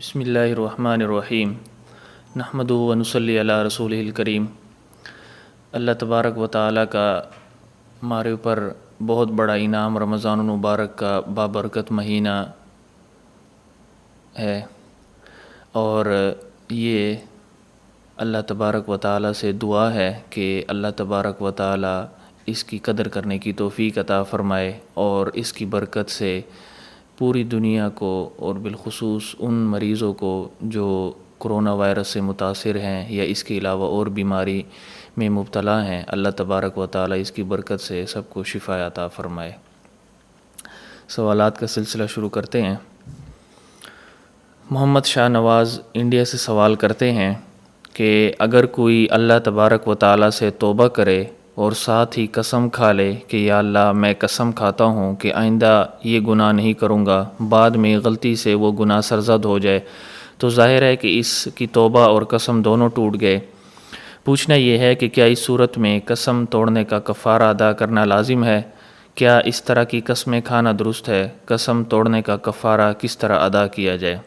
بسم اللہ الرحمن الرحیم نحمدہ و نصلی علی رسولہ الکریم۔ اللہ تبارک و تعالیٰ کا ہمارے اوپر بہت بڑا انعام رمضان المبارک کا بابرکت مہینہ ہے، اور یہ اللہ تبارک و تعالیٰ سے دعا ہے کہ اللہ تبارک و تعالیٰ اس کی قدر کرنے کی توفیق عطا فرمائے اور اس کی برکت سے پوری دنیا کو اور بالخصوص ان مریضوں کو جو کرونا وائرس سے متاثر ہیں یا اس کے علاوہ اور بیماری میں مبتلا ہیں، اللہ تبارک و تعالیٰ اس کی برکت سے سب کو شفا عطا فرمائے۔ سوالات کا سلسلہ شروع کرتے ہیں۔ محمد شاہ نواز انڈیا سے سوال کرتے ہیں کہ اگر کوئی اللہ تبارک و تعالیٰ سے توبہ کرے اور ساتھ ہی قسم کھا لے کہ یا اللہ میں قسم کھاتا ہوں کہ آئندہ یہ گناہ نہیں کروں گا، بعد میں غلطی سے وہ گناہ سرزد ہو جائے تو ظاہر ہے کہ اس کی توبہ اور قسم دونوں ٹوٹ گئے۔ پوچھنا یہ ہے کہ کیا اس صورت میں قسم توڑنے کا کفارہ ادا کرنا لازم ہے؟ کیا اس طرح کی قسمیں کھانا درست ہے؟ قسم توڑنے کا کفارہ کس طرح ادا کیا جائے؟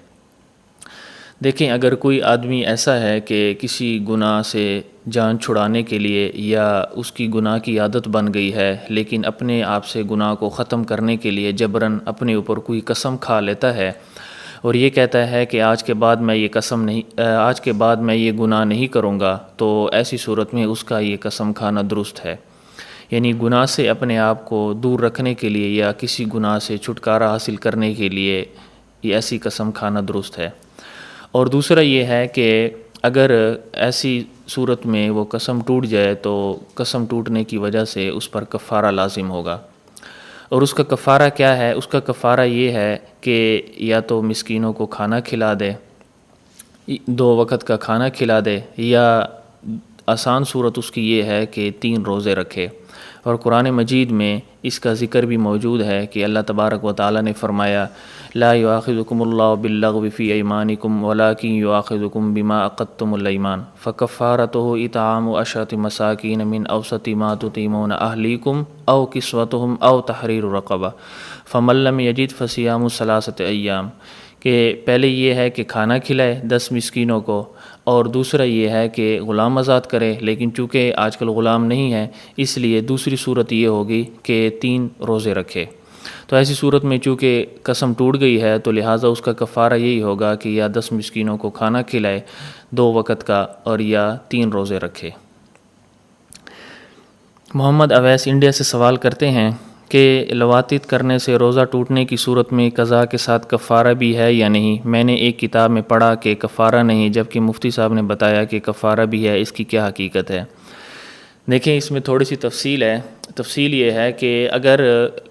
دیکھیں، اگر کوئی آدمی ایسا ہے کہ کسی گناہ سے جان چھڑانے کے لیے یا اس کی گناہ کی عادت بن گئی ہے، لیکن اپنے آپ سے گناہ کو ختم کرنے کے لیے جبراً اپنے اوپر کوئی قسم کھا لیتا ہے اور یہ کہتا ہے کہ آج کے بعد میں یہ گناہ نہیں کروں گا، تو ایسی صورت میں اس کا یہ قسم کھانا درست ہے۔ یعنی گناہ سے اپنے آپ کو دور رکھنے کے لیے یا کسی گناہ سے چھٹکارا حاصل کرنے کے لیے یہ ایسی قسم کھانا درست ہے۔ اور دوسرا یہ ہے کہ اگر ایسی صورت میں وہ قسم ٹوٹ جائے تو قسم ٹوٹنے کی وجہ سے اس پر کفارہ لازم ہوگا۔ اور اس کا کفارہ کیا ہے؟ اس کا کفارہ یہ ہے کہ یا تو مسکینوں کو کھانا کھلا دے، 2 وقت کا کھانا کھلا دے، یا آسان صورت اس کی یہ ہے کہ 3 روزے رکھے۔ اور قرآن مجید میں اس کا ذکر بھی موجود ہے کہ اللہ تبارک و تعالیٰ نے فرمایا لا یؤاخذکم اللہ باللغو فی ایمانکم ولکن یؤاخذکم بما عقدتم الایمان فکفارتہ اطعام 10 مساکین من اوسط ما تطعمون اہلیکم او کسوتہم او تحریر رقبہ فمن لم یجد فصیام 3 ایام، کہ پہلے یہ ہے کہ کھانا کھلائے 10 مسکینوں کو، اور دوسرا یہ ہے کہ غلام آزاد کرے، لیکن چونکہ آج کل غلام نہیں ہے اس لیے دوسری صورت یہ ہوگی کہ 3 روزے رکھے۔ تو ایسی صورت میں چونکہ قسم ٹوٹ گئی ہے تو لہٰذا اس کا کفارہ یہی ہوگا کہ یا 10 مسکینوں کو کھانا کھلائے 2 وقت کا، اور یا 3 روزے رکھے۔ محمد اویس انڈیا سے سوال کرتے ہیں کہ لواطت کرنے سے روزہ ٹوٹنے کی صورت میں قضا کے ساتھ کفارہ بھی ہے یا نہیں؟ میں نے ایک کتاب میں پڑھا کہ کفارہ نہیں، جبکہ مفتی صاحب نے بتایا کہ کفارہ بھی ہے، اس کی کیا حقیقت ہے؟ دیکھیں، اس میں تھوڑی سی تفصیل ہے۔ تفصیل یہ ہے کہ اگر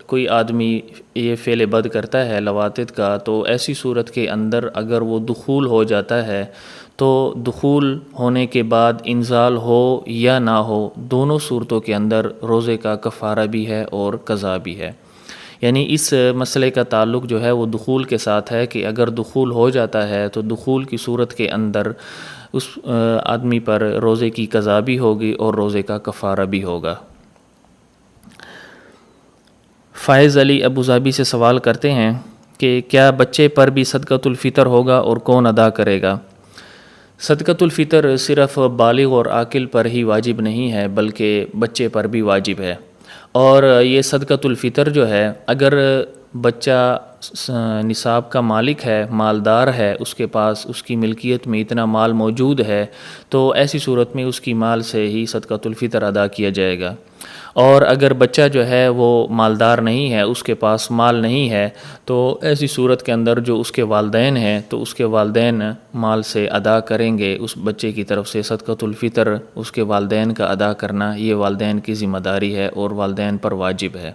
کوئی آدمی یہ فعل بد کرتا ہے لواطت کا، تو ایسی صورت کے اندر اگر وہ دخول ہو جاتا ہے تو دخول ہونے کے بعد انزال ہو یا نہ ہو، دونوں صورتوں کے اندر روزے کا کفارہ بھی ہے اور قضا بھی ہے۔ یعنی اس مسئلے کا تعلق جو ہے وہ دخول کے ساتھ ہے کہ اگر دخول ہو جاتا ہے تو دخول کی صورت کے اندر اس آدمی پر روزے کی قضا بھی ہوگی اور روزے کا کفارہ بھی ہوگا۔ فائز علی ابوظہبی سے سوال کرتے ہیں کہ کیا بچے پر بھی صدقۃ الفطر ہوگا اور کون ادا کرے گا؟ صدقۃ الفطر صرف بالغ اور عاقل پر ہی واجب نہیں ہے بلکہ بچے پر بھی واجب ہے۔ اور یہ صدقۃ الفطر جو ہے، اگر بچہ نصاب کا مالک ہے، مالدار ہے، اس کے پاس اس کی ملکیت میں اتنا مال موجود ہے، تو ایسی صورت میں اس کی مال سے ہی صدقۃ الفطر ادا کیا جائے گا۔ اور اگر بچہ جو ہے وہ مالدار نہیں ہے، اس کے پاس مال نہیں ہے، تو ایسی صورت کے اندر جو اس کے والدین ہیں تو اس کے والدین مال سے ادا کریں گے۔ اس بچے کی طرف سے صدقۃ الفطر اس کے والدین کا ادا کرنا یہ والدین کی ذمہ داری ہے اور والدین پر واجب ہے۔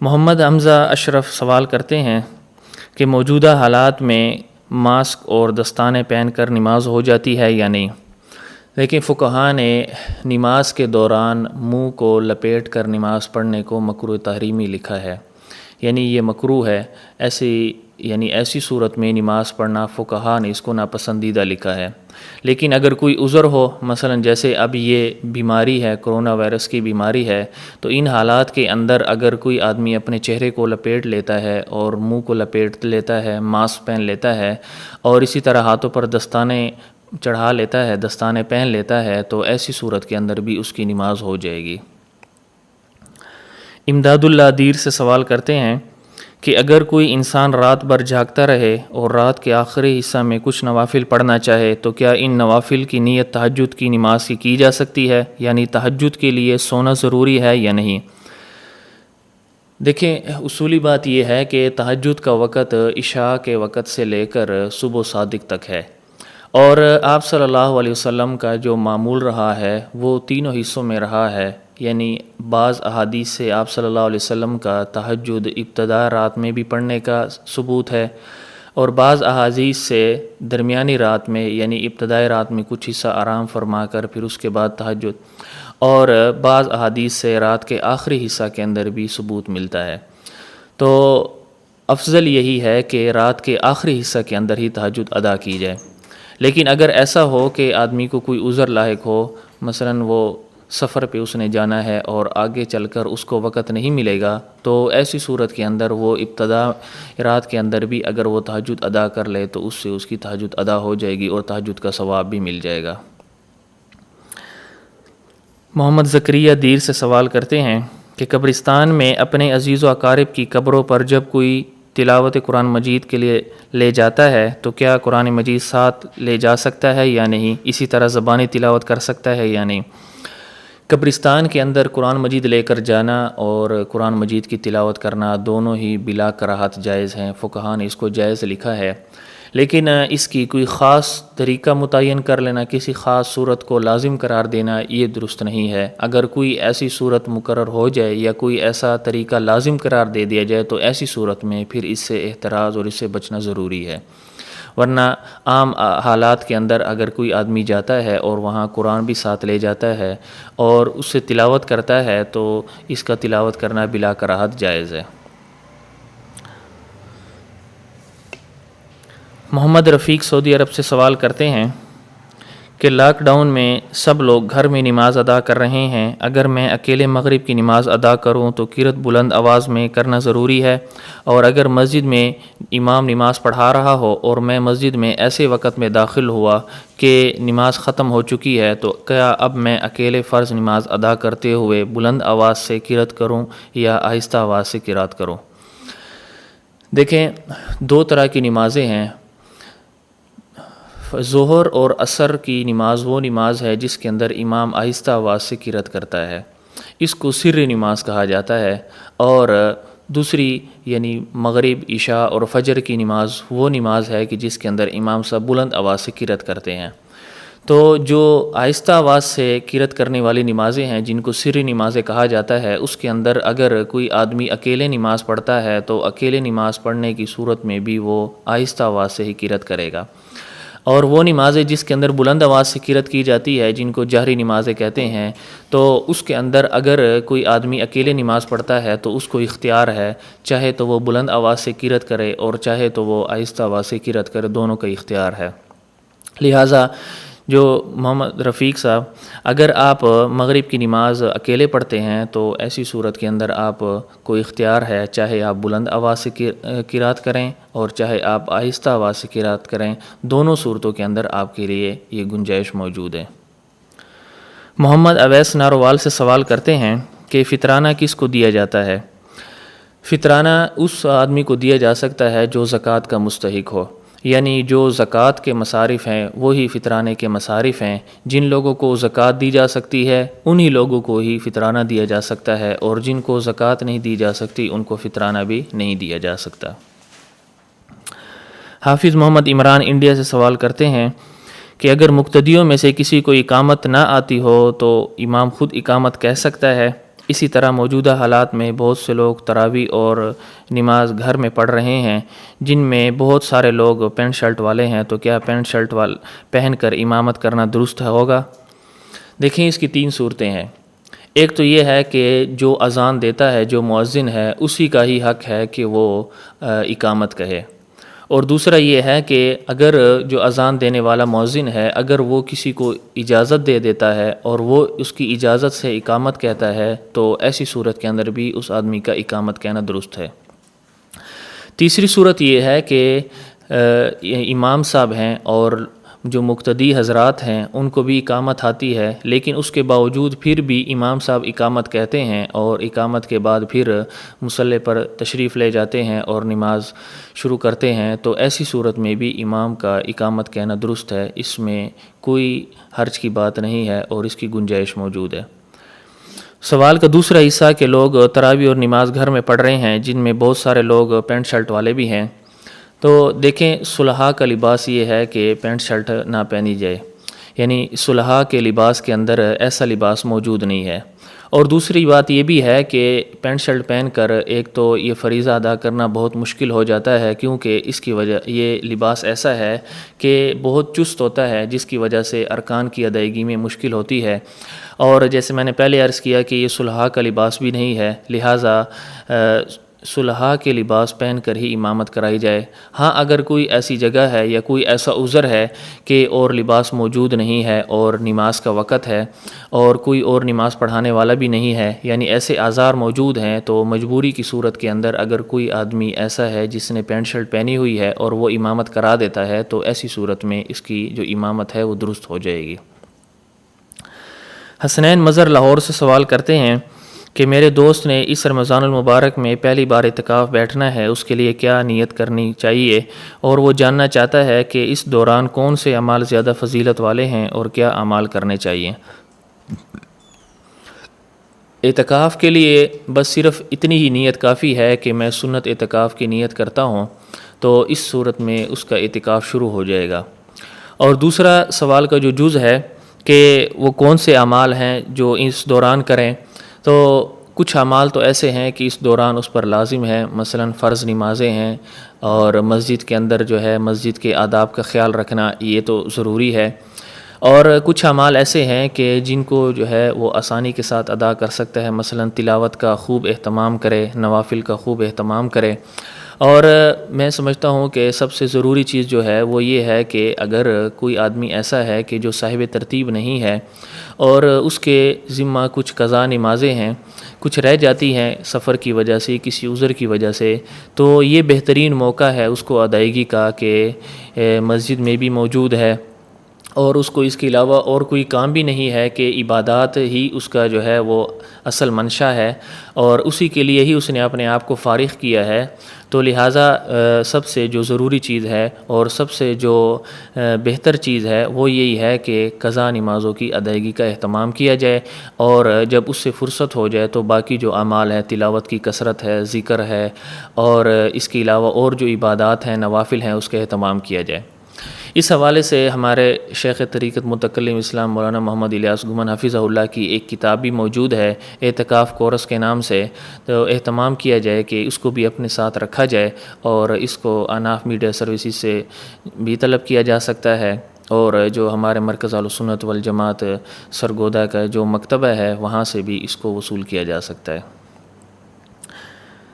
محمد حمزہ اشرف سوال کرتے ہیں کہ موجودہ حالات میں ماسک اور دستانے پہن کر نماز ہو جاتی ہے یا نہیں؟ لیکن فقہاء نے نماز کے دوران منہ کو لپیٹ کر نماز پڑھنے کو مکروہ تحریمی لکھا ہے، یعنی یہ مکروہ ہے۔ ایسی یعنی ایسی صورت میں نماز پڑھنا فقہا نے اس کو ناپسندیدہ لکھا ہے۔ لیکن اگر کوئی عذر ہو، مثلا جیسے اب یہ بیماری ہے، کرونا وائرس کی بیماری ہے، تو ان حالات کے اندر اگر کوئی آدمی اپنے چہرے کو لپیٹ لیتا ہے اور منہ کو لپیٹ لیتا ہے، ماسک پہن لیتا ہے، اور اسی طرح ہاتھوں پر دستانے چڑھا لیتا ہے، دستانے پہن لیتا ہے، تو ایسی صورت کے اندر بھی اس کی نماز ہو جائے گی۔ امداد اللہ دیر سے سوال کرتے ہیں کہ اگر کوئی انسان رات بھر جاگتا رہے اور رات کے آخری حصہ میں کچھ نوافل پڑھنا چاہے تو کیا ان نوافل کی نیت تہجد کی نماز کی جا سکتی ہے؟ یعنی تہجد کے لیے سونا ضروری ہے یا نہیں؟ دیکھیں، اصولی بات یہ ہے کہ تہجد کا وقت عشاء کے وقت سے لے کر صبح صادق تک ہے، اور آپ صلی اللہ علیہ وسلم کا جو معمول رہا ہے وہ تینوں حصوں میں رہا ہے۔ یعنی بعض احادیث سے آپ صلی اللہ علیہ وسلم کا تہجد ابتدا رات میں بھی پڑھنے کا ثبوت ہے، اور بعض احادیث سے درمیانی رات میں یعنی ابتدائی رات میں کچھ حصہ آرام فرما کر پھر اس کے بعد تہجد، اور بعض احادیث سے رات کے آخری حصہ کے اندر بھی ثبوت ملتا ہے۔ تو افضل یہی ہے کہ رات کے آخری حصہ کے اندر ہی تہجد ادا کی جائے۔ لیکن اگر ایسا ہو کہ آدمی کو کوئی عذر لاحق ہو، مثلا وہ سفر پہ اس نے جانا ہے اور آگے چل کر اس کو وقت نہیں ملے گا، تو ایسی صورت کے اندر وہ ابتدا رات کے اندر بھی اگر وہ تہجد ادا کر لے تو اس سے اس کی تہجد ادا ہو جائے گی اور تہجد کا ثواب بھی مل جائے گا۔ محمد زکریا دیر سے سوال کرتے ہیں کہ قبرستان میں اپنے عزیز و اقارب کی قبروں پر جب کوئی تلاوت قرآن مجید کے لیے لے جاتا ہے تو کیا قرآن مجید ساتھ لے جا سکتا ہے یا نہیں؟ اسی طرح زبانی تلاوت کر سکتا ہے یا نہیں؟ قبرستان کے اندر قرآن مجید لے کر جانا اور قرآن مجید کی تلاوت کرنا دونوں ہی بلا کراہت جائز ہیں، فقہا نے اس کو جائز لکھا ہے۔ لیکن اس کی کوئی خاص طریقہ متعین کر لینا، کسی خاص صورت کو لازم قرار دینا، یہ درست نہیں ہے۔ اگر کوئی ایسی صورت مقرر ہو جائے یا کوئی ایسا طریقہ لازم قرار دے دیا جائے تو ایسی صورت میں پھر اس سے احتراز اور اس سے بچنا ضروری ہے، ورنہ عام حالات کے اندر اگر کوئی آدمی جاتا ہے اور وہاں قرآن بھی ساتھ لے جاتا ہے اور اس سے تلاوت کرتا ہے تو اس کا تلاوت کرنا بلا کراہت جائز ہے۔ محمد رفیق سعودی عرب سے سوال کرتے ہیں کہ لاک ڈاؤن میں سب لوگ گھر میں نماز ادا کر رہے ہیں، اگر میں اکیلے مغرب کی نماز ادا کروں تو قرأت بلند آواز میں کرنا ضروری ہے، اور اگر مسجد میں امام نماز پڑھا رہا ہو اور میں مسجد میں ایسے وقت میں داخل ہوا کہ نماز ختم ہو چکی ہے تو کیا اب میں اکیلے فرض نماز ادا کرتے ہوئے بلند آواز سے قرأت کروں یا آہستہ آواز سے قرأت کروں؟ دیکھیں، دو طرح کی نمازیں ہیں۔ ظہر اور عصر کی نماز وہ نماز ہے جس کے اندر امام آہستہ آواز سے قرأت کرتا ہے، اس کو سری نماز کہا جاتا ہے، اور دوسری یعنی مغرب، عشاء اور فجر کی نماز وہ نماز ہے کہ جس کے اندر امام صاحب بلند آواز سے قرأت کرتے ہیں۔ تو جو آہستہ آواز سے قرأت کرنے والی نمازیں ہیں جن کو سری نمازیں کہا جاتا ہے، اس کے اندر اگر کوئی آدمی اکیلے نماز پڑھتا ہے تو اکیلے نماز پڑھنے کی صورت میں بھی وہ آہستہ آواز سے ہی قرأت کرے گا، اور وہ نمازیں جس کے اندر بلند آواز سے قرأت کی جاتی ہے جن کو جہری نمازیں کہتے ہیں، تو اس کے اندر اگر کوئی آدمی اکیلے نماز پڑھتا ہے تو اس کو اختیار ہے، چاہے تو وہ بلند آواز سے قرأت کرے اور چاہے تو وہ آہستہ آواز سے قرأت کرے، دونوں کا اختیار ہے۔ لہٰذا جو محمد رفیق صاحب، اگر آپ مغرب کی نماز اکیلے پڑھتے ہیں تو ایسی صورت کے اندر آپ کو اختیار ہے، چاہے آپ بلند آواز سے قرأت کریں اور چاہے آپ آہستہ آواز سے قرأت کریں، دونوں صورتوں کے اندر آپ کے لیے یہ گنجائش موجود ہے۔ محمد اویس ناروال سے سوال کرتے ہیں کہ فطرانہ کس کو دیا جاتا ہے؟ فطرانہ اس آدمی کو دیا جا سکتا ہے جو زکوٰۃ کا مستحق ہو، یعنی جو زکوٰۃ کے مصارف ہیں وہی فطرانے کے مصارف ہیں۔ جن لوگوں کو زکوٰۃ دی جا سکتی ہے انہی لوگوں کو ہی فطرانہ دیا جا سکتا ہے، اور جن کو زکوٰۃ نہیں دی جا سکتی ان کو فطرانہ بھی نہیں دیا جا سکتا۔ حافظ محمد عمران انڈیا سے سوال کرتے ہیں کہ اگر مقتدیوں میں سے کسی کو اقامت نہ آتی ہو تو امام خود اقامت کہہ سکتا ہے؟ اسی طرح موجودہ حالات میں بہت سے لوگ تراویح اور نماز گھر میں پڑھ رہے ہیں جن میں بہت سارے لوگ پینٹ شرٹ والے ہیں، تو کیا پینٹ شرٹ پہن کر امامت کرنا درست ہوگا؟ دیکھیں، اس کی تین صورتیں ہیں۔ ایک تو یہ ہے کہ جو اذان دیتا ہے، جو مؤذن ہے، اسی کا ہی حق ہے کہ وہ اقامت کہے، اور دوسرا یہ ہے کہ اگر جو اذان دینے والا مؤذن ہے اگر وہ کسی کو اجازت دے دیتا ہے اور وہ اس کی اجازت سے اقامت کہتا ہے تو ایسی صورت کے اندر بھی اس آدمی کا اقامت کہنا درست ہے۔ تیسری صورت یہ ہے کہ امام صاحب ہیں اور جو مقتدی حضرات ہیں ان کو بھی اقامت آتی ہے، لیکن اس کے باوجود پھر بھی امام صاحب اقامت کہتے ہیں اور اقامت کے بعد پھر مصلی پر تشریف لے جاتے ہیں اور نماز شروع کرتے ہیں، تو ایسی صورت میں بھی امام کا اقامت کہنا درست ہے، اس میں کوئی حرج کی بات نہیں ہے اور اس کی گنجائش موجود ہے۔ سوال کا دوسرا حصہ کہ لوگ تراویح اور نماز گھر میں پڑھ رہے ہیں جن میں بہت سارے لوگ پینٹ شرٹ والے بھی ہیں، تو دیکھیں صلحاء کا لباس یہ ہے کہ پینٹ شرٹ نہ پہنی جائے، یعنی صلحاء کے لباس کے اندر ایسا لباس موجود نہیں ہے۔ اور دوسری بات یہ بھی ہے کہ پینٹ شرٹ پہن کر ایک تو یہ فریضہ ادا کرنا بہت مشکل ہو جاتا ہے، کیونکہ اس کی وجہ یہ لباس ایسا ہے کہ بہت چست ہوتا ہے جس کی وجہ سے ارکان کی ادائیگی میں مشکل ہوتی ہے، اور جیسے میں نے پہلے عرض کیا کہ یہ صلحاء کا لباس بھی نہیں ہے، لہٰذا صلحاء کے لباس پہن کر ہی امامت کرائی جائے۔ ہاں اگر کوئی ایسی جگہ ہے یا کوئی ایسا عذر ہے کہ اور لباس موجود نہیں ہے اور نماز کا وقت ہے اور کوئی اور نماز پڑھانے والا بھی نہیں ہے، یعنی ایسے اعذار موجود ہیں، تو مجبوری کی صورت کے اندر اگر کوئی آدمی ایسا ہے جس نے پینٹ شرٹ پہنی ہوئی ہے اور وہ امامت کرا دیتا ہے تو ایسی صورت میں اس کی جو امامت ہے وہ درست ہو جائے گی۔ حسنین مظہر لاہور سے سوال کرتے ہیں کہ میرے دوست نے اس رمضان المبارک میں پہلی بار اعتکاف بیٹھنا ہے، اس کے لیے کیا نیت کرنی چاہیے، اور وہ جاننا چاہتا ہے کہ اس دوران کون سے اعمال زیادہ فضیلت والے ہیں اور کیا اعمال کرنے چاہیے۔ اعتکاف کے لیے بس صرف اتنی ہی نیت کافی ہے کہ میں سنت اعتکاف کی نیت کرتا ہوں، تو اس صورت میں اس کا اعتکاف شروع ہو جائے گا۔ اور دوسرا سوال کا جو جز ہے کہ وہ کون سے اعمال ہیں جو اس دوران کریں، تو کچھ اعمال تو ایسے ہیں کہ اس دوران اس پر لازم ہے، مثلا فرض نمازیں ہیں، اور مسجد کے اندر جو ہے مسجد کے آداب کا خیال رکھنا یہ تو ضروری ہے، اور کچھ اعمال ایسے ہیں کہ جن کو جو ہے وہ آسانی کے ساتھ ادا کر سکتا ہے، مثلا تلاوت کا خوب اہتمام کرے، نوافل کا خوب اہتمام کرے۔ اور میں سمجھتا ہوں کہ سب سے ضروری چیز جو ہے وہ یہ ہے کہ اگر کوئی آدمی ایسا ہے کہ جو صاحب ترتیب نہیں ہے اور اس کے ذمہ کچھ قضا نمازیں ہیں، کچھ رہ جاتی ہیں سفر کی وجہ سے، کسی عذر کی وجہ سے، تو یہ بہترین موقع ہے اس کو ادائیگی کا کہ مسجد میں بھی موجود ہے اور اس کو اس کے علاوہ اور کوئی کام بھی نہیں ہے کہ عبادات ہی اس کا جو ہے وہ اصل منشا ہے اور اسی کے لیے ہی اس نے اپنے آپ کو فارغ کیا ہے، تو لہٰذا سب سے جو ضروری چیز ہے اور سب سے جو بہتر چیز ہے وہ یہی ہے کہ قضا نمازوں کی ادائیگی کا اہتمام کیا جائے، اور جب اس سے فرصت ہو جائے تو باقی جو اعمال ہیں، تلاوت کی کثرت ہے، ذکر ہے، اور اس کے علاوہ اور جو عبادات ہیں، نوافل ہیں، اس کا اہتمام کیا جائے۔ اس حوالے سے ہمارے شیخ طریقت متکلم اسلام مولانا محمد الیاس گمن حفظہ اللہ کی ایک کتاب بھی موجود ہے اعتکاف کورس کے نام سے، تو اہتمام کیا جائے کہ اس کو بھی اپنے ساتھ رکھا جائے، اور اس کو اناف میڈیا سروسز سے بھی طلب کیا جا سکتا ہے، اور جو ہمارے مرکز اہل سنت والجماعت سرگودا کا جو مکتبہ ہے وہاں سے بھی اس کو وصول کیا جا سکتا ہے۔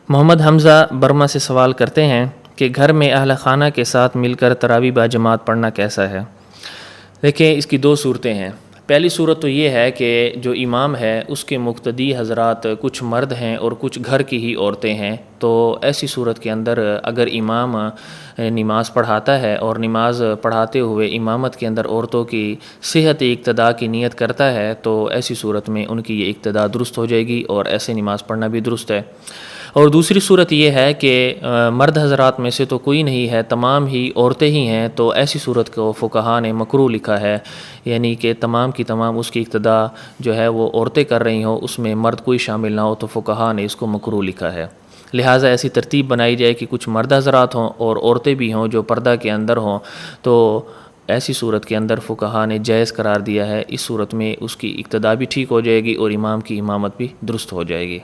محمد حمزہ برما سے سوال کرتے ہیں کہ گھر میں اہل خانہ کے ساتھ مل کر تراویح با جماعت پڑھنا کیسا ہے؟ دیکھیں اس کی دو صورتیں ہیں۔ پہلی صورت تو یہ ہے کہ جو امام ہے اس کے مقتدی حضرات کچھ مرد ہیں اور کچھ گھر کی ہی عورتیں ہیں، تو ایسی صورت کے اندر اگر امام نماز پڑھاتا ہے اور نماز پڑھاتے ہوئے امامت کے اندر عورتوں کی صحت اقتداء کی نیت کرتا ہے تو ایسی صورت میں ان کی یہ اقتداء درست ہو جائے گی اور ایسے نماز پڑھنا بھی درست ہے۔ اور دوسری صورت یہ ہے کہ مرد حضرات میں سے تو کوئی نہیں ہے، تمام ہی عورتیں ہی ہیں، تو ایسی صورت کو فقہا نے مکروہ لکھا ہے، یعنی کہ تمام کی تمام اس کی اقتداء جو ہے وہ عورتیں کر رہی ہوں، اس میں مرد کوئی شامل نہ ہو، تو فقہا نے اس کو مکروہ لکھا ہے۔ لہٰذا ایسی ترتیب بنائی جائے کہ کچھ مرد حضرات ہوں اور عورتیں بھی ہوں جو پردہ کے اندر ہوں، تو ایسی صورت کے اندر فقہا نے جائز قرار دیا ہے۔ اس صورت میں اس کی اقتداء بھی ٹھیک ہو جائے گی اور امام کی امامت بھی درست ہو جائے گی۔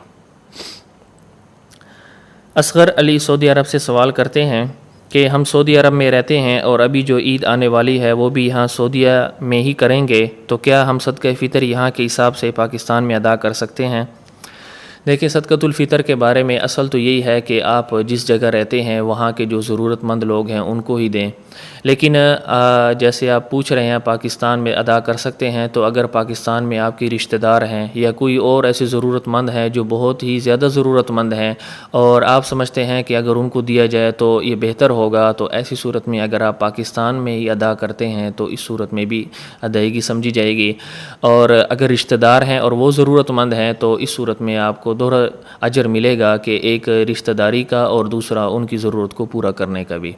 اصغر علی سعودی عرب سے سوال کرتے ہیں کہ ہم سعودی عرب میں رہتے ہیں اور ابھی جو عید آنے والی ہے وہ بھی یہاں سعودیہ میں ہی کریں گے، تو کیا ہم صدقہ فطر یہاں کے حساب سے پاکستان میں ادا کر سکتے ہیں؟ دیکھیں صدقۃ الفطر کے بارے میں اصل تو یہی ہے کہ آپ جس جگہ رہتے ہیں وہاں کے جو ضرورت مند لوگ ہیں ان کو ہی دیں، لیکن جیسے آپ پوچھ رہے ہیں پاکستان میں ادا کر سکتے ہیں، تو اگر پاکستان میں آپ کی رشتہ دار ہیں یا کوئی اور ایسے ضرورت مند ہیں جو بہت ہی زیادہ ضرورت مند ہیں اور آپ سمجھتے ہیں کہ اگر ان کو دیا جائے تو یہ بہتر ہوگا، تو ایسی صورت میں اگر آپ پاکستان میں ہی ادا کرتے ہیں تو اس صورت میں بھی ادائیگی سمجھی جائے گی، اور اگر رشتہ دار ہیں اور وہ ضرورت مند ہیں تو اس صورت میں آپ کو دوہرا اجر ملے گا کہ ایک رشتہ داری کا اور دوسرا ان کی ضرورت کو پورا کرنے کا بھی۔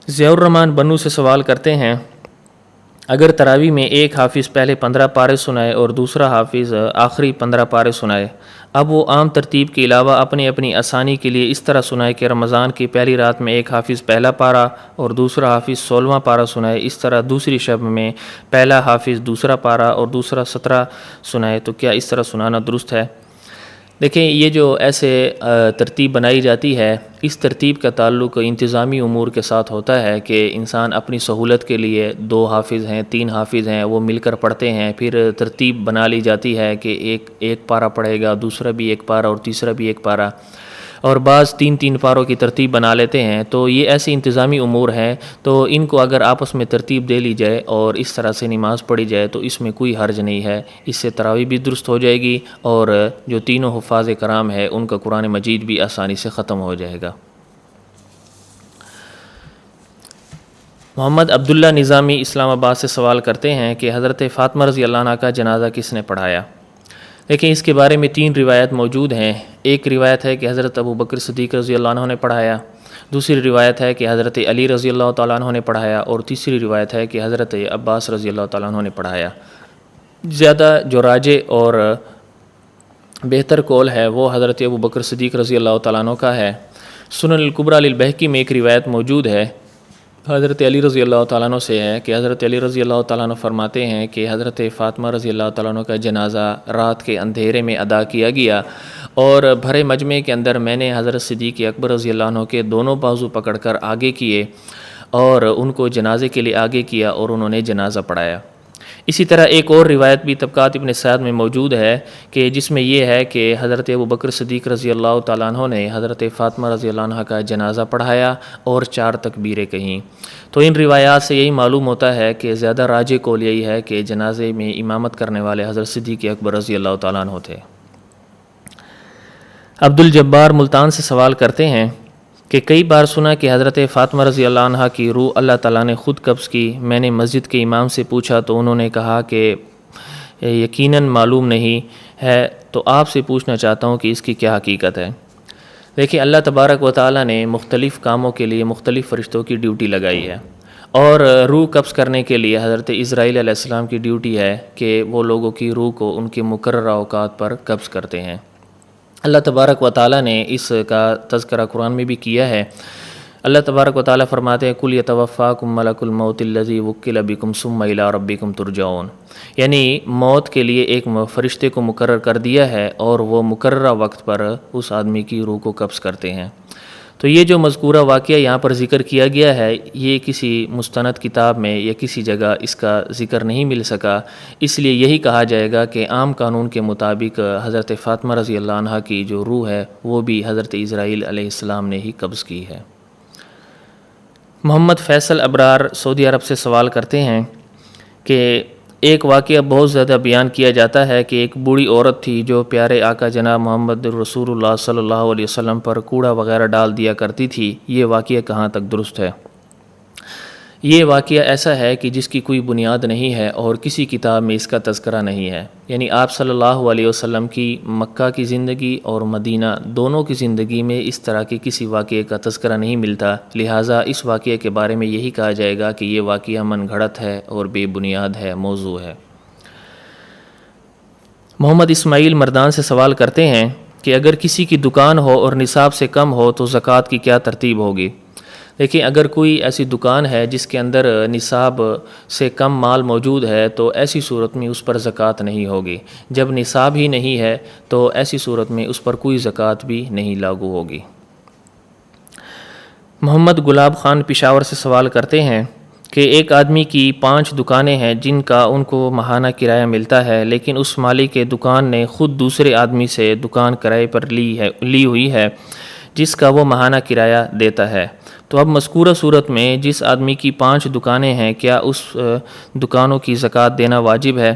ضیاء الرحمن بنو سے سوال کرتے ہیں، اگر تراویح میں ایک حافظ پہلے 15 پارے سنائے اور دوسرا حافظ آخری 15 پارے سنائے، اب وہ عام ترتیب کے علاوہ اپنی اپنی آسانی کے لیے اس طرح سنائے کہ رمضان کی پہلی رات میں ایک حافظ پہلا پارہ اور دوسرا حافظ 16واں پارہ سنائے، اس طرح دوسری شب میں پہلا حافظ دوسرا پارہ اور دوسرا 17 سنائے، تو کیا اس طرح سنانا درست ہے؟ دیکھیں یہ جو ایسے ترتیب بنائی جاتی ہے، اس ترتیب کا تعلق انتظامی امور کے ساتھ ہوتا ہے کہ انسان اپنی سہولت کے لیے 2 حافظ ہیں 3 حافظ ہیں وہ مل کر پڑھتے ہیں، پھر ترتیب بنا لی جاتی ہے کہ ایک پارہ پڑھے گا، دوسرا بھی ایک پارہ اور تیسرا بھی ایک پارہ، اور بعض 3 پاروں کی ترتیب بنا لیتے ہیں، تو یہ ایسے انتظامی امور ہیں، تو ان کو اگر آپس میں ترتیب دے لی جائے اور اس طرح سے نماز پڑھی جائے تو اس میں کوئی حرج نہیں ہے، اس سے تراویح بھی درست ہو جائے گی اور جو تینوں حفاظ کرام ہے ان کا قرآن مجید بھی آسانی سے ختم ہو جائے گا۔ محمد عبداللہ نظامی اسلام آباد سے سوال کرتے ہیں کہ حضرت فاطمہ رضی اللہ عنہ کا جنازہ کس نے پڑھایا؟ دیکھیں اس کے بارے میں 3 روایت موجود ہیں۔ ایک روایت ہے کہ حضرت ابو بکر صدیق رضی اللہ عنہ نے پڑھایا، دوسری روایت ہے کہ حضرت علی رضی اللہ تعالیٰ عنہ نے پڑھایا، اور تیسری روایت ہے کہ حضرت عباس رضی اللہ تعالیٰ عنہ نے پڑھایا۔ زیادہ جو راجح اور بہتر قول ہے وہ حضرت ابو بکر صدیق رضی اللہ تعالیٰ عنہ کا ہے۔ سنن الکبریٰ للبیہقی میں ایک روایت موجود ہے حضرت علی رضی اللہ تعالیٰ عنہ سے ہے کہ حضرت علی رضی اللہ تعالیٰ عنہ فرماتے ہیں کہ حضرت فاطمہ رضی اللہ تعالیٰ عنہ کا جنازہ رات کے اندھیرے میں ادا کیا گیا، اور بھرے مجمع کے اندر میں نے حضرت صدیق اکبر رضی اللہ عنہ کے دونوں بازو پکڑ کر آگے کیے اور ان کو جنازے کے لیے آگے کیا اور انہوں نے جنازہ پڑھایا۔ اسی طرح ایک اور روایت بھی طبقات ابن سعد میں موجود ہے کہ جس میں یہ ہے کہ حضرت ابو بکر صدیق رضی اللہ تعالیٰ عنہ نے حضرت فاطمہ رضی اللہ عنہ کا جنازہ پڑھایا اور 4 تکبیریں کہیں۔ تو ان روایات سے یہی معلوم ہوتا ہے کہ زیادہ راجح قول یہی ہے کہ جنازے میں امامت کرنے والے حضرت صدیق اکبر رضی اللہ تعالیٰ عنہ تھے۔ عبد الجبار ملتان سے سوال کرتے ہیں کہ کئی بار سنا کہ حضرت فاطمہ رضی اللہ عنہ کی روح اللہ تعالیٰ نے خود قبض کی، میں نے مسجد کے امام سے پوچھا تو انہوں نے کہا کہ یقیناً معلوم نہیں ہے، تو آپ سے پوچھنا چاہتا ہوں کہ اس کی کیا حقیقت ہے؟ دیکھیں اللہ تبارک و تعالیٰ نے مختلف کاموں کے لیے مختلف فرشتوں کی ڈیوٹی لگائی ہے، اور روح قبض کرنے کے لیے حضرت اسرائیل علیہ السلام کی ڈیوٹی ہے کہ وہ لوگوں کی روح کو ان کے مقررہ اوقات پر قبض کرتے ہیں۔ اللہ تبارک و تعالیٰ نے اس کا تذکرہ قرآن میں بھی کیا ہے۔ اللہ تبارک و تعالیٰ فرماتے ہیں قُلْ يَتَوَفَّاكُم مَلَكُ الْمَوْتِ الَّذِي وُكِّلَ بِكُمْ ثُمَّ إِلَىٰ رَبِّكُمْ تُرْجَعُونَ، یعنی موت کے لیے ایک فرشتے کو مقرر کر دیا ہے اور وہ مقررہ وقت پر اس آدمی کی روح کو قبض کرتے ہیں۔ تو یہ جو مذکورہ واقعہ یہاں پر ذکر کیا گیا ہے، یہ کسی مستند کتاب میں یا کسی جگہ اس کا ذکر نہیں مل سکا، اس لیے یہی کہا جائے گا کہ عام قانون کے مطابق حضرت فاطمہ رضی اللہ عنہ کی جو روح ہے وہ بھی حضرت اسرائیل علیہ السلام نے ہی قبض کی ہے۔ محمد فیصل ابرار سعودی عرب سے سوال کرتے ہیں کہ ایک واقعہ بہت زیادہ بیان کیا جاتا ہے کہ ایک بوڑھی عورت تھی جو پیارے آقا جناب محمد رسول اللہ صلی اللہ علیہ وسلم پر کوڑا وغیرہ ڈال دیا کرتی تھی، یہ واقعہ کہاں تک درست ہے؟ یہ واقعہ ایسا ہے کہ جس کی کوئی بنیاد نہیں ہے اور کسی کتاب میں اس کا تذکرہ نہیں ہے، یعنی آپ صلی اللہ علیہ وسلم کی مکہ کی زندگی اور مدینہ دونوں کی زندگی میں اس طرح کے کسی واقعے کا تذکرہ نہیں ملتا، لہٰذا اس واقعے کے بارے میں یہی کہا جائے گا کہ یہ واقعہ من گھڑت ہے اور بے بنیاد ہے، موضوع ہے۔ محمد اسماعیل مردان سے سوال کرتے ہیں کہ اگر کسی کی دکان ہو اور نصاب سے کم ہو تو زکوٰۃ کی کیا ترتیب ہوگی؟ دیکھیں اگر کوئی ایسی دکان ہے جس کے اندر نصاب سے کم مال موجود ہے تو ایسی صورت میں اس پر زکوٰۃ نہیں ہوگی، جب نصاب ہی نہیں ہے تو ایسی صورت میں اس پر کوئی زکوٰۃ بھی نہیں لاگو ہوگی۔ محمد گلاب خان پشاور سے سوال کرتے ہیں کہ ایک آدمی کی 5 دکانیں ہیں جن کا ان کو ماہانہ کرایہ ملتا ہے، لیکن اس مالک کے دکان نے خود دوسرے آدمی سے دکان کرائے پر لی ہوئی ہے جس کا وہ ماہانہ کرایہ دیتا ہے۔ تو اب مذکورہ صورت میں جس آدمی کی 5 دکانیں ہیں، کیا اس دکانوں کی زکوٰۃ دینا واجب ہے؟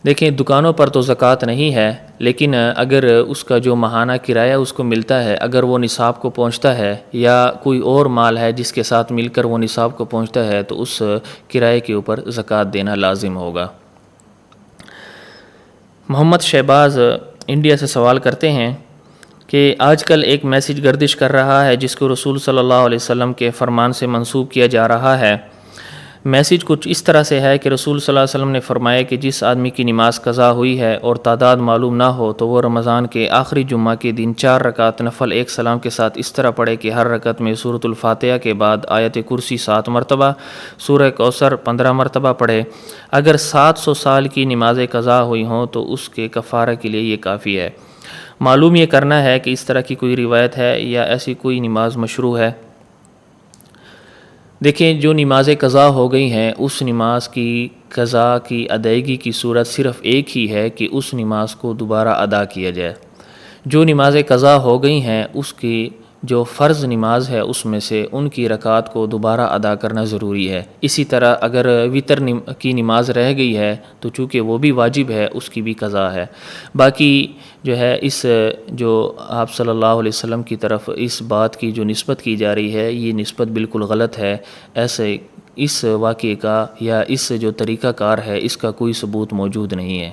دیکھیں، دکانوں پر تو زکوٰۃ نہیں ہے، لیکن اگر اس کا جو ماہانہ کرایہ اس کو ملتا ہے اگر وہ نصاب کو پہنچتا ہے، یا کوئی اور مال ہے جس کے ساتھ مل کر وہ نصاب کو پہنچتا ہے، تو اس کرایے کے اوپر زکوٰۃ دینا لازم ہوگا۔ محمد شہباز انڈیا سے سوال کرتے ہیں کہ آج کل ایک میسیج گردش کر رہا ہے جس کو رسول صلی اللہ علیہ وسلم کے فرمان سے منسوب کیا جا رہا ہے۔ میسیج کچھ اس طرح سے ہے کہ رسول صلی اللہ علیہ وسلم نے فرمایا کہ جس آدمی کی نماز قضا ہوئی ہے اور تعداد معلوم نہ ہو تو وہ رمضان کے آخری جمعہ کے دن 4 رکعت نفل ایک سلام کے ساتھ اس طرح پڑھے کہ ہر رکعت میں سورۃ الفاتحہ کے بعد آیت کرسی 7 مرتبہ، سورہ کوثر 15 مرتبہ پڑھے۔ اگر 700 سال کی نمازیں قضا ہوئی ہوں تو اس کے کفارہ کے لیے یہ کافی ہے۔ معلوم یہ کرنا ہے کہ اس طرح کی کوئی روایت ہے یا ایسی کوئی نماز مشروع ہے۔ دیکھیں، جو نمازیں قضا ہو گئی ہیں اس نماز کی قضا کی ادائیگی کی صورت صرف ایک ہی ہے کہ اس نماز کو دوبارہ ادا کیا جائے۔ جو نمازیں قضا ہو گئی ہیں اس کی جو فرض نماز ہے اس میں سے ان کی رکعات کو دوبارہ ادا کرنا ضروری ہے۔ اسی طرح اگر وتر کی نماز رہ گئی ہے تو چونکہ وہ بھی واجب ہے اس کی بھی قضا ہے۔ باقی جو ہے اس جو آپ صلی اللہ علیہ وسلم کی طرف اس بات کی جو نسبت کی جا رہی ہے یہ نسبت بالکل غلط ہے۔ ایسے اس واقعے کا یا اس جو طریقہ کار ہے اس کا کوئی ثبوت موجود نہیں ہے۔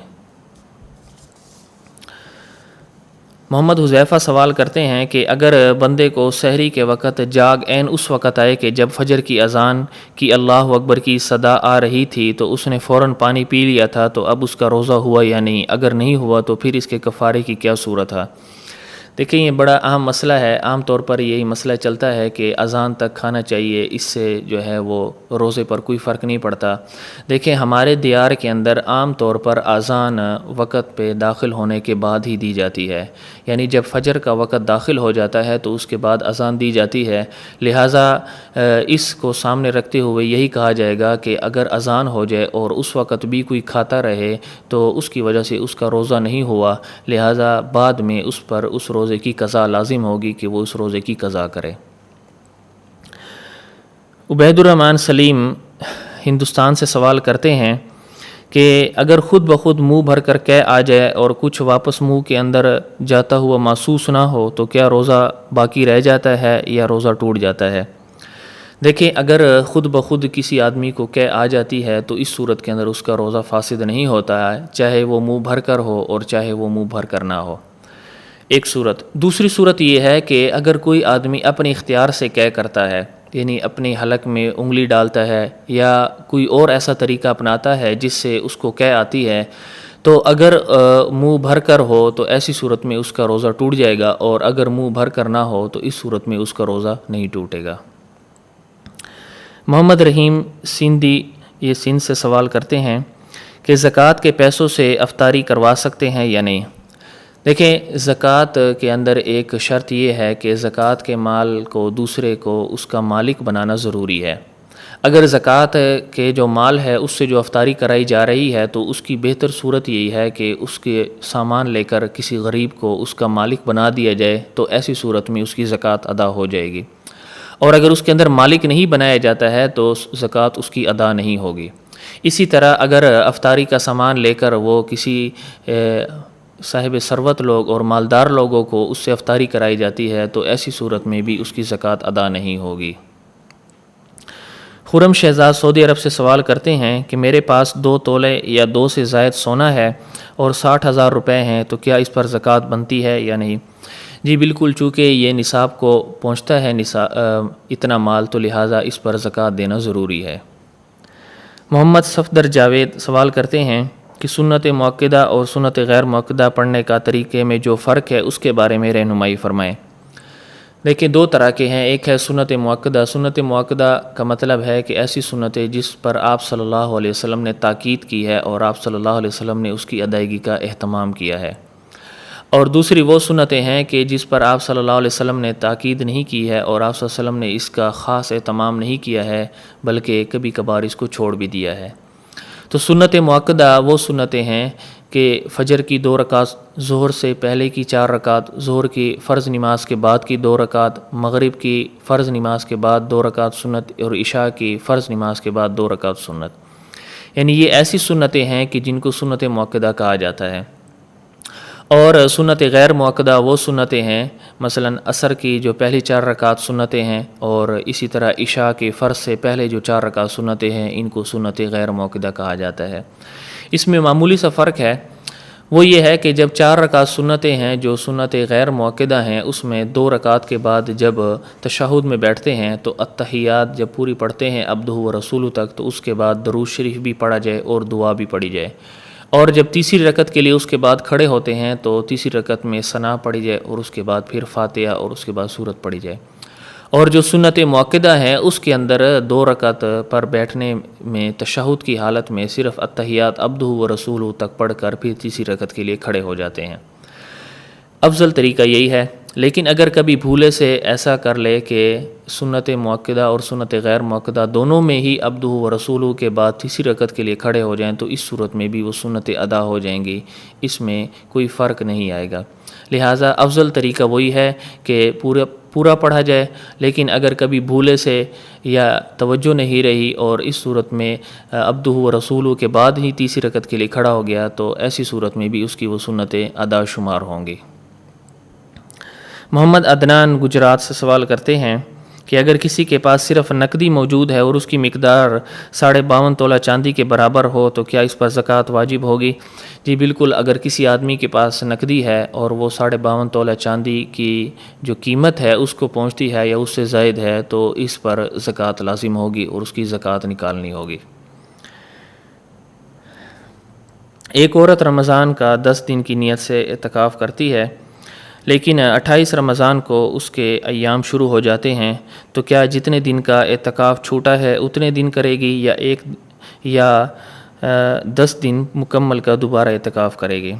محمد حذیفہ سوال کرتے ہیں کہ اگر بندے کو سحری کے وقت جاگ عین اس وقت آئے کہ جب فجر کی اذان کی اللہ اکبر کی صدا آ رہی تھی تو اس نے فوراً پانی پی لیا تھا، تو اب اس کا روزہ ہوا یا نہیں؟ اگر نہیں ہوا تو پھر اس کے کفارے کی کیا صورت ہے؟ دیکھیں، یہ بڑا اہم مسئلہ ہے۔ عام طور پر یہی مسئلہ چلتا ہے کہ اذان تک کھانا چاہیے، اس سے جو ہے وہ روزے پر کوئی فرق نہیں پڑتا۔ دیکھیں، ہمارے دیار کے اندر عام طور پر اذان وقت پہ داخل ہونے کے بعد ہی دی جاتی ہے، یعنی جب فجر کا وقت داخل ہو جاتا ہے تو اس کے بعد اذان دی جاتی ہے۔ لہٰذا اس کو سامنے رکھتے ہوئے یہی کہا جائے گا کہ اگر اذان ہو جائے اور اس وقت بھی کوئی کھاتا رہے تو اس کی وجہ سے اس کا روزہ نہیں ہوا، لہٰذا بعد میں اس پر اس روزے کی قضا لازم ہوگی کہ وہ اس روزے کی قضا کرے۔ عبید الرحمن سلیم ہندوستان سے سوال کرتے ہیں کہ اگر خود بخود منہ بھر کر کہہ آ جائے اور کچھ واپس منہ کے اندر جاتا ہوا محسوس نہ ہو تو کیا روزہ باقی رہ جاتا ہے یا روزہ ٹوٹ جاتا ہے؟ دیکھیں، اگر خود بخود کسی آدمی کو کہہ آ جاتی ہے تو اس صورت کے اندر اس کا روزہ فاسد نہیں ہوتا ہے، چاہے وہ منہ بھر کر ہو اور چاہے وہ منہ بھر کر نہ ہو۔ ایک صورت۔ دوسری صورت یہ ہے کہ اگر کوئی آدمی اپنے اختیار سے کہہ کرتا ہے، یعنی اپنے حلق میں انگلی ڈالتا ہے یا کوئی اور ایسا طریقہ اپناتا ہے جس سے اس کو کہہ آتی ہے، تو اگر منہ بھر کر ہو تو ایسی صورت میں اس کا روزہ ٹوٹ جائے گا، اور اگر منہ بھر کر نہ ہو تو اس صورت میں اس کا روزہ نہیں ٹوٹے گا۔ محمد رحیم سندھی یہ سندھ سے سوال کرتے ہیں کہ زکوٰۃ کے پیسوں سے افطاری کروا سکتے ہیں یا نہیں؟ دیکھیں، زکوٰۃ کے اندر ایک شرط یہ ہے کہ زکوٰۃ کے مال کو دوسرے کو اس کا مالک بنانا ضروری ہے۔ اگر زکوٰۃ کے جو مال ہے اس سے جو افطاری کرائی جا رہی ہے تو اس کی بہتر صورت یہی ہے کہ اس کے سامان لے کر کسی غریب کو اس کا مالک بنا دیا جائے، تو ایسی صورت میں اس کی زکوٰۃ ادا ہو جائے گی۔ اور اگر اس کے اندر مالک نہیں بنایا جاتا ہے تو زکوٰۃ اس کی ادا نہیں ہوگی۔ اسی طرح اگر افطاری کا سامان لے کر وہ کسی صاحب ثروت لوگ اور مالدار لوگوں کو اس سے افطاری کرائی جاتی ہے تو ایسی صورت میں بھی اس کی زکوٰۃ ادا نہیں ہوگی۔ خرم شہزاد سعودی عرب سے سوال کرتے ہیں کہ میرے پاس 2 تولے یا 2 سے زائد سونا ہے اور 60,000 روپے ہیں، تو کیا اس پر زکوٰۃ بنتی ہے یا نہیں؟ جی بالکل، چونکہ یہ نصاب کو پہنچتا ہے اتنا مال، تو لہٰذا اس پر زکوٰۃ دینا ضروری ہے۔ محمد صفدر جاوید سوال کرتے ہیں کہ سنت مؤکدہ اور سنت غیر مؤکدہ پڑھنے کا طریقے میں جو فرق ہے اس کے بارے میں رہنمائی فرمائیں۔ دیکھیں، 2 طرح کے ہیں۔ ایک ہے سنت مؤکدہ۔ سنت مؤکدہ کا مطلب ہے کہ ایسی سنتیں جس پر آپ صلی اللہ علیہ وسلم نے تاکید کی ہے اور آپ صلی اللہ علیہ وسلم نے اس کی ادائیگی کا اہتمام کیا ہے۔ اور دوسری وہ سنتیں ہیں کہ جس پر آپ صلی اللہ علیہ وسلم نے تاکید نہیں کی ہے اور آپ صلی اللہ علیہ وسلم نے اس کا خاص اہتمام نہیں کیا ہے، بلکہ کبھی کبھار اس کو چھوڑ بھی دیا ہے۔ تو سنت مؤکدہ وہ سنتیں ہیں کہ فجر کی 2 رکعت، ظہر سے پہلے کی 4 رکعت، ظہر کی فرض نماز کے بعد کی 2 رکعت، مغرب کی فرض نماز کے بعد 2 رکعت سنت، اور عشاء کی فرض نماز کے بعد 2 رکعت سنت۔ یعنی یہ ایسی سنتیں ہیں کہ جن کو سنت مؤکدہ کہا جاتا ہے۔ اور سنت غیر مؤکدہ وہ سنتیں ہیں، مثلا عصر کی جو پہلی 4 رکعت سنتیں ہیں، اور اسی طرح عشاء کے فرض سے پہلے جو 4 رکعت سنتیں ہیں، ان کو سنت غیر مؤکدہ کہا جاتا ہے۔ اس میں معمولی سا فرق ہے، وہ یہ ہے کہ جب 4 رکعت سنتیں ہیں جو سنت غیر مؤکدہ ہیں، اس میں 2 رکعت کے بعد جب تشہد میں بیٹھتے ہیں تو التحیات جب پوری پڑھتے ہیں عبدہ و رسولہ تک، تو اس کے بعد درود شریف بھی پڑھا جائے اور دعا بھی پڑھی جائے، اور جب تیسری رکعت کے لیے اس کے بعد کھڑے ہوتے ہیں تو تیسری رکعت میں ثنا پڑھی جائے اور اس کے بعد پھر فاتحہ اور اس کے بعد سورت پڑھی جائے۔ اور جو سنت مؤکدہ ہیں اس کے اندر 2 رکعت پر بیٹھنے میں تشہد کی حالت میں صرف التحیات عبدہ و رسولہ تک پڑھ کر پھر تیسری رکعت کے لیے کھڑے ہو جاتے ہیں۔ افضل طریقہ یہی ہے، لیکن اگر کبھی بھولے سے ایسا کر لے کہ سنت مؤکدہ اور سنت غیر مؤکدہ دونوں میں ہی عبدہ و رسولہ کے بعد تیسری رکعت کے لیے کھڑے ہو جائیں، تو اس صورت میں بھی وہ سنتیں ادا ہو جائیں گی، اس میں کوئی فرق نہیں آئے گا۔ لہٰذا افضل طریقہ وہی ہے کہ پورا پڑھا جائے، لیکن اگر کبھی بھولے سے یا توجہ نہیں رہی اور اس صورت میں عبدہ و رسولہ کے بعد ہی تیسری رکعت کے لیے کھڑا ہو گیا، تو ایسی صورت میں بھی اس کی وہ سنتیں ادا شمار ہوں گی۔ محمد عدنان گجرات سے سوال کرتے ہیں کہ اگر کسی کے پاس صرف نقدی موجود ہے اور اس کی مقدار 52.5 تولہ چاندی کے برابر ہو تو کیا اس پر زکوٰۃ واجب ہوگی؟ جی بالکل، اگر کسی آدمی کے پاس نقدی ہے اور وہ 52.5 تولہ چاندی کی جو قیمت ہے اس کو پہنچتی ہے یا اس سے زائد ہے تو اس پر زکوٰۃ لازم ہوگی اور اس کی زکوٰۃ نکالنی ہوگی۔ ایک عورت رمضان کا 10 دن کی نیت سے اعتکاف کرتی ہے، لیکن 28 رمضان کو اس کے ایام شروع ہو جاتے ہیں، تو کیا جتنے دن کا اعتکاف چھوٹا ہے اتنے دن کرے گی یا 10 دن مکمل کا دوبارہ اعتکاف کرے گی؟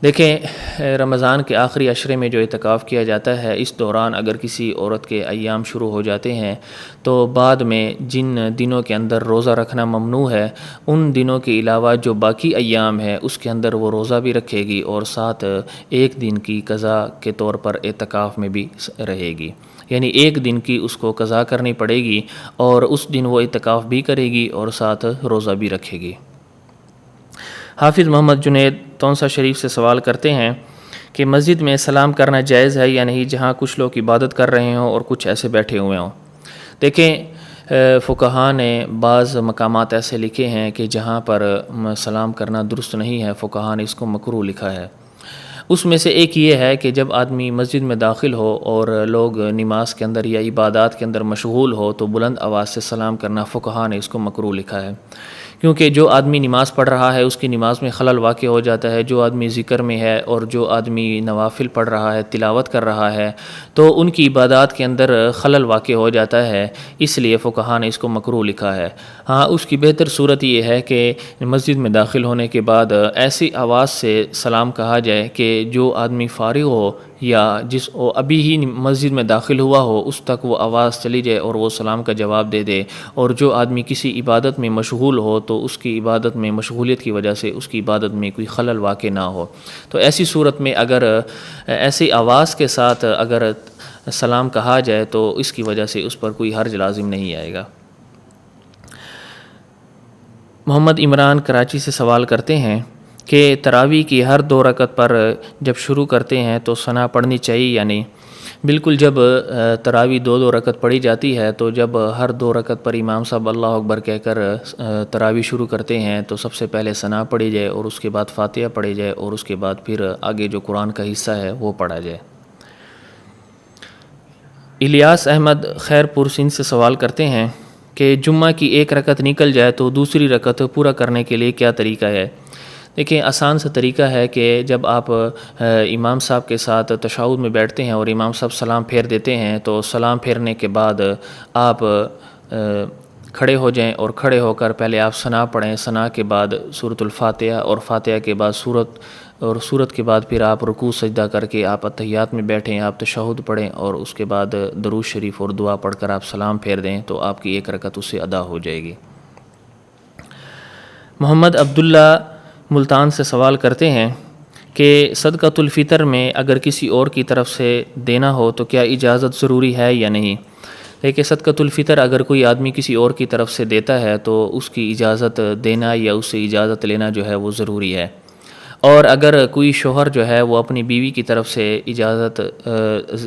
دیکھیں، رمضان کے آخری عشرے میں جو اعتکاف کیا جاتا ہے، اس دوران اگر کسی عورت کے ایام شروع ہو جاتے ہیں تو بعد میں جن دنوں کے اندر روزہ رکھنا ممنوع ہے، ان دنوں کے علاوہ جو باقی ایام ہے اس کے اندر وہ روزہ بھی رکھے گی اور ساتھ 1 دن کی قضا کے طور پر اعتکاف میں بھی رہے گی، یعنی 1 دن کی اس کو قضا کرنی پڑے گی اور اس دن وہ اعتکاف بھی کرے گی اور ساتھ روزہ بھی رکھے گی۔ حافظ محمد جنید تونسا شریف سے سوال کرتے ہیں کہ مسجد میں سلام کرنا جائز ہے یا نہیں جہاں کچھ لوگ عبادت کر رہے ہوں اور کچھ ایسے بیٹھے ہوئے ہوں؟ دیکھیں، فقہاء نے بعض مقامات ایسے لکھے ہیں کہ جہاں پر سلام کرنا درست نہیں ہے، فقہاء نے اس کو مکروہ لکھا ہے۔ اس میں سے ایک یہ ہے کہ جب آدمی مسجد میں داخل ہو اور لوگ نماز کے اندر یا عبادات کے اندر مشغول ہو تو بلند آواز سے سلام کرنا، فقہاء نے اس کو مکروہ لکھا ہے، کیونکہ جو آدمی نماز پڑھ رہا ہے اس کی نماز میں خلل واقع ہو جاتا ہے، جو آدمی ذکر میں ہے اور جو آدمی نوافل پڑھ رہا ہے، تلاوت کر رہا ہے، تو ان کی عبادات کے اندر خلل واقع ہو جاتا ہے، اس لیے فقہاء نے اس کو مکروہ لکھا ہے۔ ہاں، اس کی بہتر صورت یہ ہے کہ مسجد میں داخل ہونے کے بعد ایسی آواز سے سلام کہا جائے کہ جو آدمی فارغ ہو یا جس وہ ابھی ہی مسجد میں داخل ہوا ہو اس تک وہ آواز چلی جائے اور وہ سلام کا جواب دے دے، اور جو آدمی کسی عبادت میں مشغول ہو تو اس کی عبادت میں مشغولیت کی وجہ سے اس کی عبادت میں کوئی خلل واقع نہ ہو، تو ایسی صورت میں اگر ایسی آواز کے ساتھ اگر سلام کہا جائے تو اس کی وجہ سے اس پر کوئی حرج لازم نہیں آئے گا۔ محمد عمران کراچی سے سوال کرتے ہیں کہ تراویح کی ہر 2 رکعت پر جب شروع کرتے ہیں تو ثنا پڑھنی چاہیے یا نہیں؟ بالکل، جب تراویح 2 رکعت پڑھی جاتی ہے تو جب ہر 2 رکعت پر امام صاحب اللہ اکبر کہہ کر تراویح شروع کرتے ہیں تو سب سے پہلے ثنا پڑھی جائے اور اس کے بعد فاتحہ پڑھی جائے اور اس کے بعد پھر آگے جو قرآن کا حصہ ہے وہ پڑھا جائے۔ الیاس احمد خیر پور سندھ سے سوال کرتے ہیں کہ جمعہ کی 1 رکعت نکل جائے تو دوسری رکعت پورا کرنے کے لیے کیا طریقہ ہے؟ دیکھیں، آسان سا طریقہ ہے کہ جب آپ امام صاحب کے ساتھ تشہد میں بیٹھتے ہیں اور امام صاحب سلام پھیر دیتے ہیں تو سلام پھیرنے کے بعد آپ کھڑے ہو جائیں اور کھڑے ہو کر پہلے آپ ثنا پڑھیں، ثنا کے بعد سورۃ الفاتحہ اور فاتحہ کے بعد سورۃ اور سورت کے بعد پھر آپ رکوع سجدہ کر کے آپ اتحیات میں بیٹھیں، آپ تشہد پڑھیں اور اس کے بعد درود شریف اور دعا پڑھ کر آپ سلام پھیر دیں تو آپ کی ایک رکعت اس سے ادا ہو جائے گی۔ محمد عبداللہ ملتان سے سوال کرتے ہیں کہ صدقۃ الفطر میں اگر کسی اور کی طرف سے دینا ہو تو کیا اجازت ضروری ہے یا نہیں؟ دیکھیں، صدقۃ الفطر اگر کوئی آدمی کسی اور کی طرف سے دیتا ہے تو اس کی اجازت دینا یا اس سے اجازت لینا جو ہے وہ ضروری ہے۔ اور اگر کوئی شوہر جو ہے وہ اپنی بیوی کی طرف سے اجازت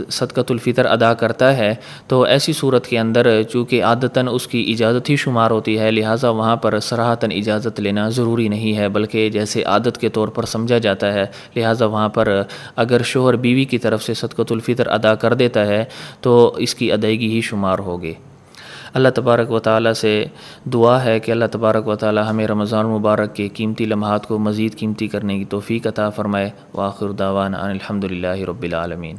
صدقۃ الفطر ادا کرتا ہے تو ایسی صورت کے اندر چونکہ عادتاً اس کی اجازت ہی شمار ہوتی ہے، لہٰذا وہاں پر صراحتاً اجازت لینا ضروری نہیں ہے، بلکہ جیسے عادت کے طور پر سمجھا جاتا ہے، لہٰذا وہاں پر اگر شوہر بیوی کی طرف سے صدقۃ الفطر ادا کر دیتا ہے تو اس کی ادائیگی ہی شمار ہوگی۔ اللہ تبارک و تعالیٰ سے دعا ہے کہ اللہ تبارک و تعالیٰ ہمیں رمضان المبارک کے قیمتی لمحات کو مزید قیمتی کرنے کی توفیق عطا فرمائے۔ وآخر دعوانا ان الحمد للہ رب العالمین۔